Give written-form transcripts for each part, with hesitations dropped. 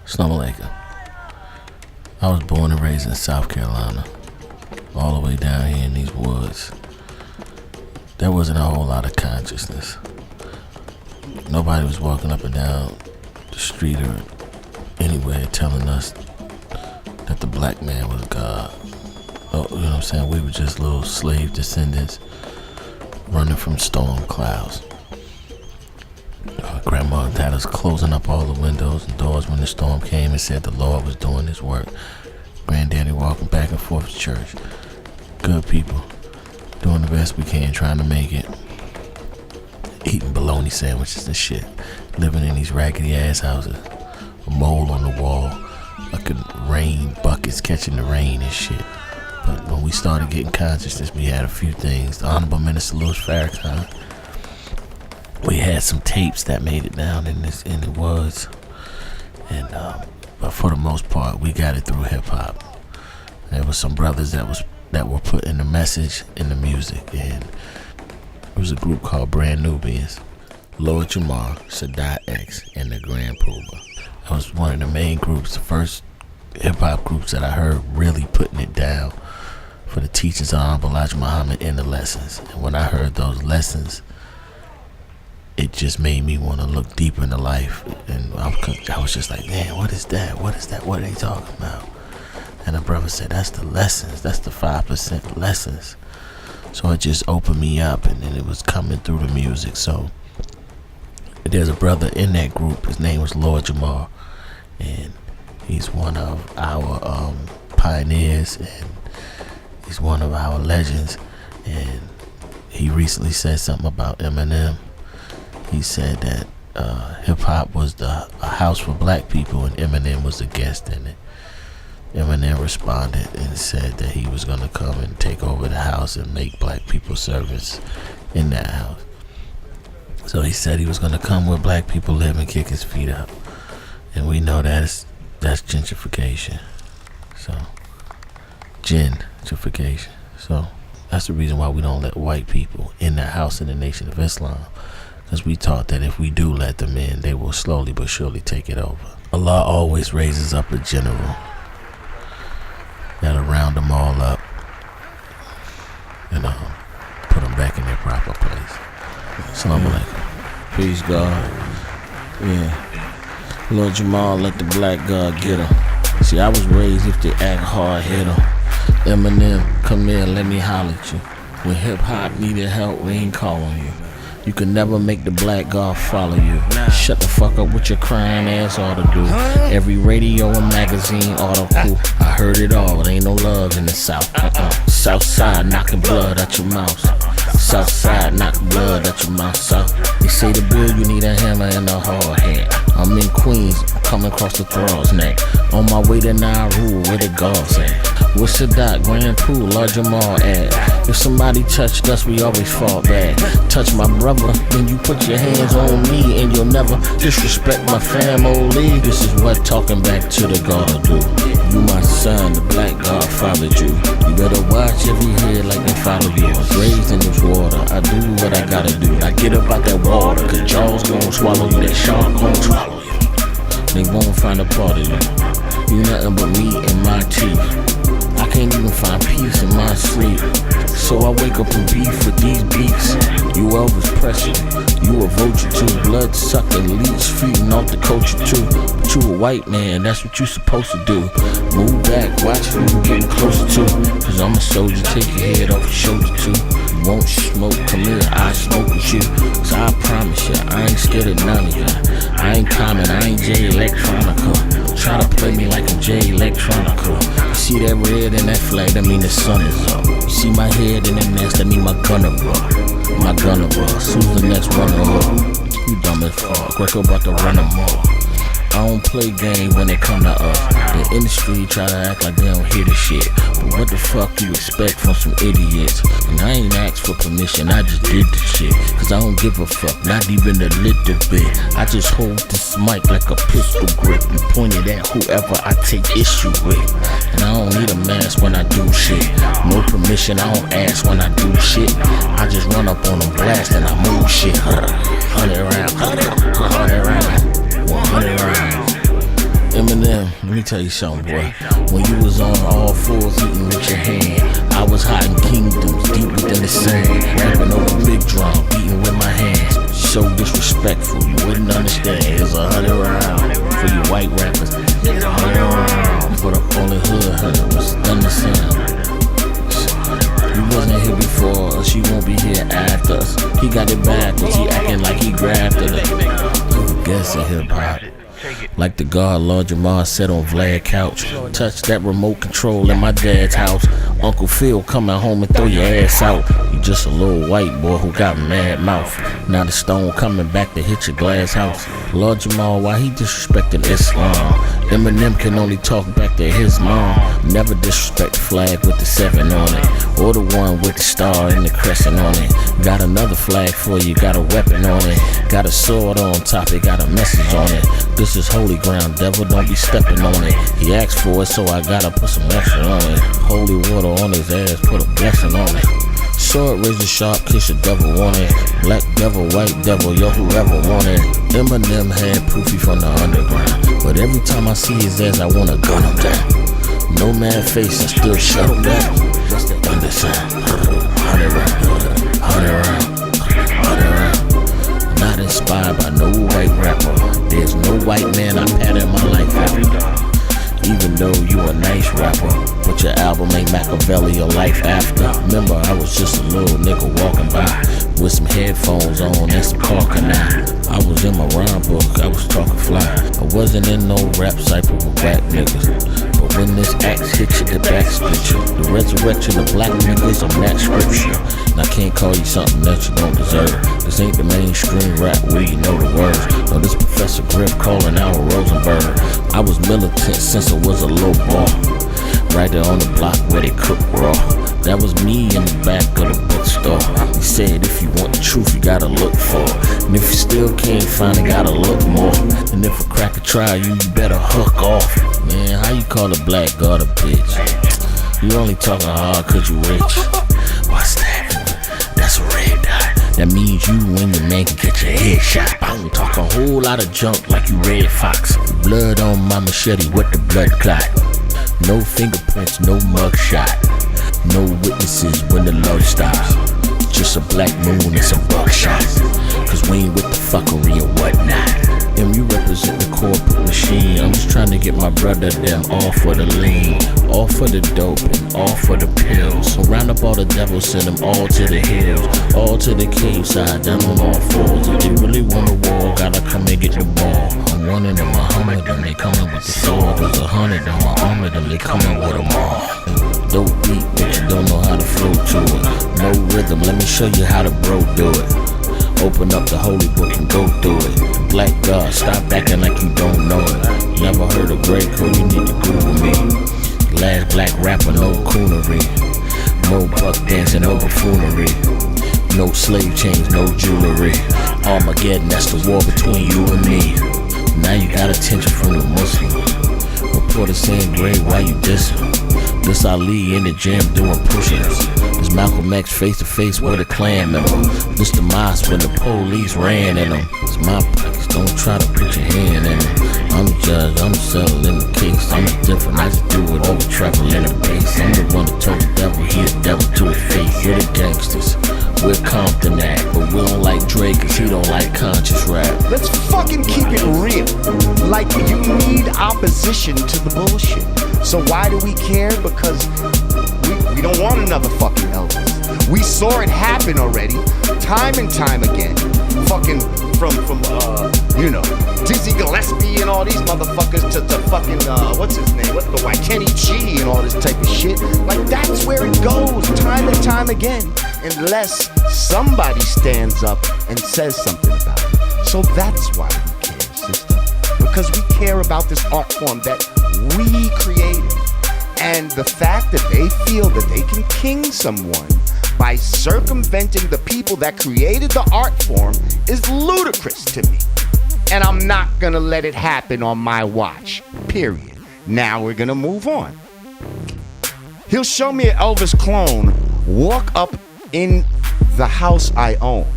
Assalamu alaikum. I was born and raised in South Carolina, all the way down here in these woods. There wasn't a whole lot of consciousness. Nobody was walking up and down the street or anywhere telling us that the black man was God. Oh, you know what I'm saying? We were just little slave descendants running from storm clouds. Grandma had us closing up all the windows and doors when the storm came and said the Lord was doing his work. Granddaddy walking back and forth to church. Good people, doing the best we can, trying to make it. Eating bologna sandwiches and shit. Living in these raggedy ass houses. A mole on the wall. Like rain buckets catching the rain and shit. But when we started getting consciousness, we had a few things. The Honorable Minister Louis Farrakhan. We had some tapes that made it down in the woods, and but for the most part, we got it through hip hop. There was some brothers that were putting the message in the music, and it was a group called Brand Nubians, Lord Jamar, Sadat X, and the Grand Puma. That was one of the main groups, the first hip hop groups that I heard really putting it down for the teachings of Honorable Elijah Muhammad in the lessons. And when I heard those lessons, it just made me want to look deeper into life, and I was just like, man, what is that? What is that? What are they talking about? And the brother said, that's the lessons. That's the 5% lessons. So it just opened me up, and then it was coming through the music. So there's a brother in that group. His name was Lord Jamar, and he's one of our pioneers, and he's one of our legends. And he recently said something about Eminem. He said that hip-hop was a house for black people and Eminem was a guest in it. Eminem responded and said that he was going to come and take over the house and make black people servants in that house. So he said he was going to come where black people live and kick his feet up. And we know that's gentrification. So, gentrification. So that's the reason why we don't let white people in the house in the Nation of Islam. Because we taught that if we do let them in, they will slowly but surely take it over. Allah always raises up a general that'll round them all up and put them back in their proper place. Assalamu alaikum. Peace, God. Yeah. Lord Jamal, let the black God get him. See, I was raised if they act hard, hit him. Eminem, come here, let me holler at you. When hip-hop needed help, we ain't calling you. You can never make the black God follow you. Shut the fuck up with your crying ass ought to do. Every radio and magazine article, I heard it all. Ain't no love in the South. South side knocking blood out your mouth. South side knocking blood out your mouth. South. They say to build you need a hammer and a hard hand. I'm in Queens, coming across the thrall's neck. On my way to Nauru, where the guards at? What's the dot? Grand Pool, Lord Jamal at? If somebody touched us, we always fall back. Touch my brother, then you put your hands on me, and you'll never disrespect my family. This is what talking back to the God do. You my son, the black God followed you. You better watch every head like they follow you. I was raised in this water, I do what I gotta do. I get up out that water, cause jaws gon' swallow you, that shark gon' swallow you. They won't find a part of you. You nothing but me and my teeth. I can't even find peace in my sleep. So I wake up and beef with these beats. You Elvis Presley, you a vulture too. Blood sucking, leech feeding off the culture too. But you a white man, that's what you supposed to do. Move back, watch who you getting closer to. Cause I'm a soldier, take your head off your shoulder too. You won't smoke, come here, I smoke with you. Cause I promise ya, I ain't scared of none of ya. I ain't common, I ain't J Electronica. Try to play me like I'm J Electronica. You see that red and that flag, that mean the sun is up. You see my head in that nest, that mean my gunner raw. My gunner raw, who's the next runner up? You dumb as fuck, Grayco about to run them all. I don't play games when it come to us. The industry try to act like they don't hear the shit. But what the fuck you expect from some idiots? And I ain't asked for permission, I just did the shit. Cause I don't give a fuck, not even a little bit. I just hold this mic like a pistol grip and point it at whoever I take issue with. And I don't need a mask when I do shit. No permission, I don't ask when I do shit. I just run up on them blast and I move shit. 100 rounds, 100 rounds, 100 rounds. Eminem, let me tell you something, boy. When you was on all fours eating with your hand, I was hiding kingdoms deep within the sand, rapping over big drum, beating with my hands. So disrespectful, you wouldn't understand. Here's 100 rounds for you white rappers. Here's 100 rounds for the only hood was understand. You wasn't here before us, you won't be here after us. He got it backwards, he acting like he grafted it. I'm guessing hip hop. Like the God Lord Jamar said on Vlad's couch. Touch that remote control in my dad's house. Uncle Phil coming home and throw your ass out. You just a little white boy who got mad mouth. Now the stone coming back to hit your glass house. Lord Jamal, why he disrespecting Islam? Eminem can only talk back to his mom. Never disrespect the flag with the 7 on it, or the one with the star and the crescent on it. Got another flag for you, got a weapon on it. Got a sword on top, it got a message on it. This is holy ground, devil, don't be stepping on it. He asked for it, so I gotta put some extra on it. Holy water on his ass, put a blessing on it. Sword razor sharp, kiss the devil on it. Black devil, white devil, yo, whoever want it. Eminem had Proofy from the underground, but every time I see his ass, I wanna gun him down. No mad face, I still shut him down. What's the thunder sound? 100 round, 100 round, 100 round. Not inspired by no white rapper. There's no white man I pat in my life after. Even though you a nice rapper, but your album ain't Machiavelli or Life After. Remember, I was just a little nigga walking by with some headphones on and some car now. I was in my rhyme book, I was talking fly. I wasn't in no rap cypher with rap niggas. But when this axe hit you, the back split you. The resurrection of black niggas on that scripture. And I can't call you something that you don't deserve. This ain't the mainstream rap where you know the words. No, this Professor Griff calling out Rosenberg. I was militant since I was a little boy, right there on the block where they cook raw. That was me in the back of the bookstore. He said if you want the truth, you gotta look for it. And if you still can't find it, gotta look more. And if a cracker try you, you better hook off. Man, how you call a black god a bitch? You only talking hard cause you rich. What's that? That's a red dot. That means you and your man can get your head shot. I don't talk a whole lot of junk like you Red Fox. Blood on my machete with the blood clot. No fingerprints, no mugshot. No witnesses when the love stops. Just a black moon and some buckshot. Cause we ain't with the fuckery or whatnot. And you represent the corporate machine. I'm just trying to get my brother them all for the lean, all for the dope and all for the pills. So round up all the devils, send them all to the hills, all to the cave side, down on all fours. If they really want a war, gotta come and get the ball. I'm one of them, Muhammad, them, they coming with the sword. There's 100 of my armor, them, they coming with them all. Dope beat, but you don't know how to flow to it. No rhythm, let me show you how to bro do it. Open up the holy book and go through it. Black God, stop acting like you don't know it. Never heard of Grayco, you need to Google me. Last black rapper, no coonery. No buck dancing, no buffoonery. No slave chains, no jewelry. Armageddon, that's the war between you and me. Now you got attention from the Muslims. Reporter saying, Gray, why you dissing? This Ali in the gym doing push-ups. This Malcolm X face-to-face with a Klan member. This the mosque when the police ran in them. It's my pockets, don't try to put your hand in them. I'm judge, I'm settling the case. I'm different, I just do it over traveling the base. I'm the one that told the devil, he the devil to his face. We're the gangsters, we're Compton act. But we don't like Drake cause he don't like conscious rap. Let's fucking keep it real. Like, you need opposition to the bullshit. So why do we care? Because we don't want another fucking Elvis. We saw it happen already, time and time again. Fucking from Dizzy Gillespie and all these motherfuckers to fucking what's his name? What's the white Kenny G and all this type of shit. Like, that's where it goes, time and time again, unless somebody stands up and says something about it. So that's why we care, sister. Because we care about this art form that we created. And the fact that they feel that they can king someone by circumventing the people that created the art form is ludicrous to me. And I'm not gonna let it happen on my watch, period. Now we're gonna move on. He'll show me an Elvis clone walk up in the house I own,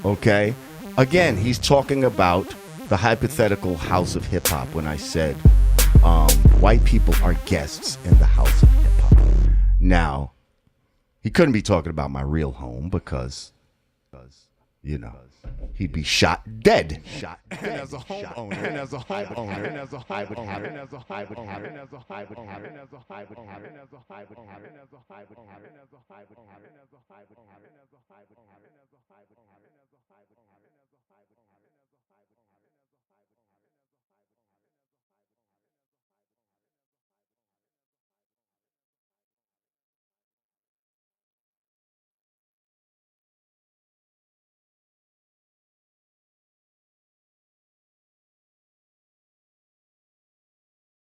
okay? Again, he's talking about the hypothetical house of hip hop when I said white people are guests in the house of hip hop. Now, he couldn't be talking about my real home because you know, he'd be shot dead. And as a homeowner, I would have it.